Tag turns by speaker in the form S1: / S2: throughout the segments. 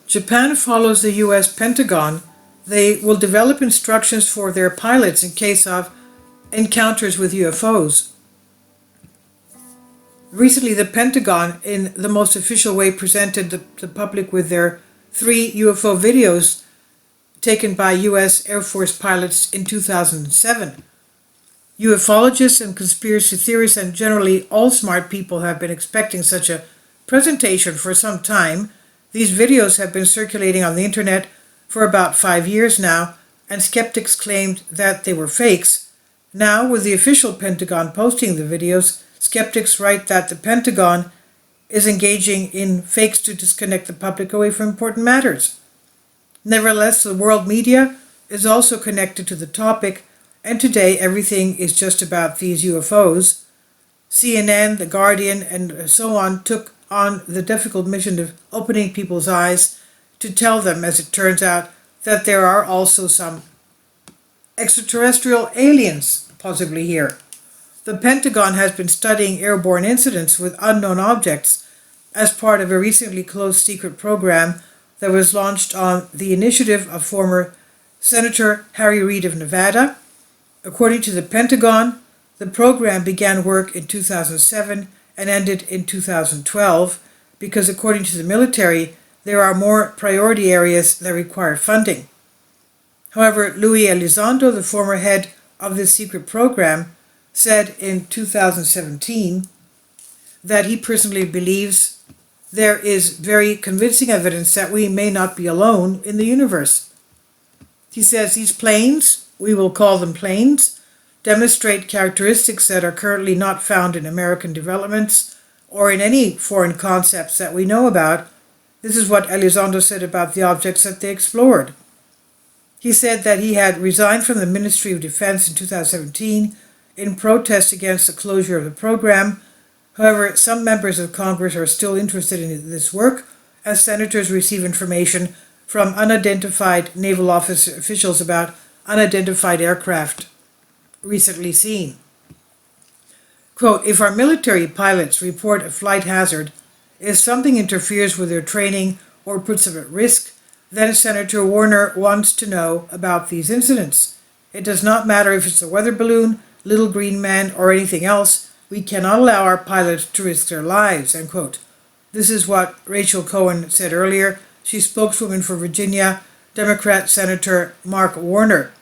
S1: Japan follows the US Pentagon. They will develop instructions for their pilots in case of encounters with UFOs. Recently, the Pentagon, in the most official way, presented the public with their 3 UFO videos taken by US Air Force pilots in 2007. Ufologists and conspiracy theorists and generally all smart people have been expecting such a presentation for some time. These videos have been circulating on the internet for about 5 years now, and skeptics claimed that they were fakes. Now, with the official Pentagon posting the videos, skeptics write that the Pentagon is engaging in fakes to disconnect the public away from important matters. Nevertheless, the world media is also connected to the topic, and today everything is just about these UFOs. CNN, The Guardian, and so on took on the difficult mission of opening people's eyes to tell them, as it turns out, that there are also some extraterrestrial aliens possibly here. The Pentagon has been studying airborne incidents with unknown objects as part of a recently closed secret program that was launched on the initiative of former Senator Harry Reid of Nevada. According to the Pentagon, the program began work in 2007 and ended in 2012 because, according to the military, there are more priority areas that require funding. However, Luis Elizondo, the former head of this secret program, said in 2017 that he personally believes there is very convincing evidence that we may not be alone in the universe. He says these planes, we will call them planes, demonstrate characteristics that are currently not found in American developments or in any foreign concepts that we know about. This is what Elizondo said about the objects that they explored. He said that he had resigned from the Ministry of Defense in 2017 in protest against the closure of the program. However, some members of Congress are still interested in this work, as senators receive information from unidentified naval officials about unidentified aircraft recently seen. Quote, if our military pilots report a flight hazard, if something interferes with their training or puts them at risk, then Senator Warner wants to know about these incidents. It does not matter if it's a weather balloon, little green man, or anything else. We cannot allow our pilots to risk their lives, end quote. This is what Rachel Cohen said earlier. She's spokeswoman for Virginia Democrat Senator Mark Warner.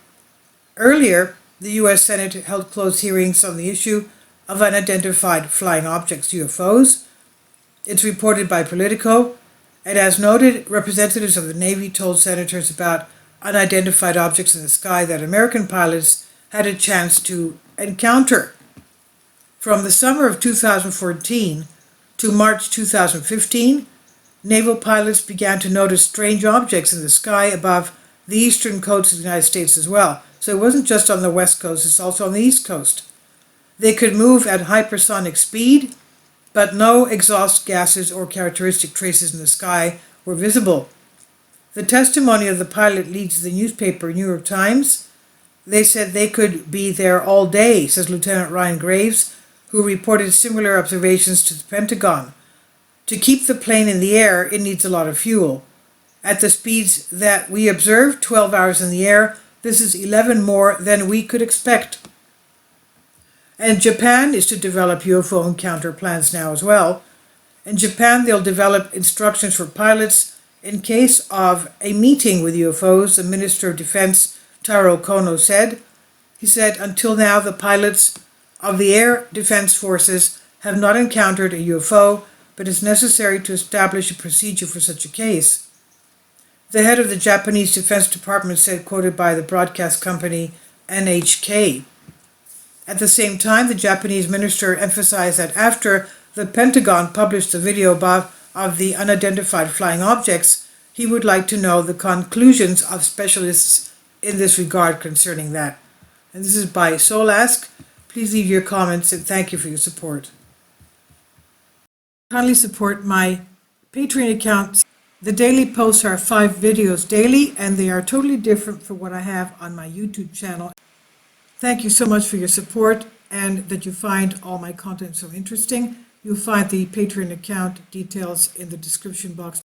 S1: Earlier, the U.S. Senate held closed hearings on the issue of unidentified flying objects, UFOs. It's reported by Politico, and as noted, representatives of the Navy told senators about unidentified objects in the sky that American pilots had a chance to encounter. From the summer of 2014 to March 2015, naval pilots began to notice strange objects in the sky above the eastern coast of the United States as well. So it wasn't just on the west coast, it's also on the east coast. They could move at hypersonic speed, but no exhaust gases or characteristic traces in the sky were visible. The testimony of the pilot leads the newspaper New York Times. They said they could be there all day, says Lieutenant Ryan Graves, who reported similar observations to the Pentagon. To keep the plane in the air, it needs a lot of fuel. At the speeds that we observed, 12 hours in the air, this is 11 more than we could expect. And Japan is to develop UFO encounter plans now as well. In Japan, they'll develop instructions for pilots in case of a meeting with UFOs, the Minister of Defense, Taro Kono, said. He said, until now, the pilots of the Air Defense Forces have not encountered a UFO, but it's necessary to establish a procedure for such a case. The head of the Japanese Defense Department said, quoted by the broadcast company NHK. At the same time, the Japanese minister emphasized that after the Pentagon published the video of the unidentified flying objects, he would like to know the conclusions of specialists in this regard concerning that. And this is by Solask. Please leave your comments and thank you for your support. Kindly support my Patreon account. The daily posts are 5 videos daily, and they are totally different from what I have on my YouTube channel. Thank you so much for your support and that you find all my content so interesting. You'll find the Patreon account details in the description box.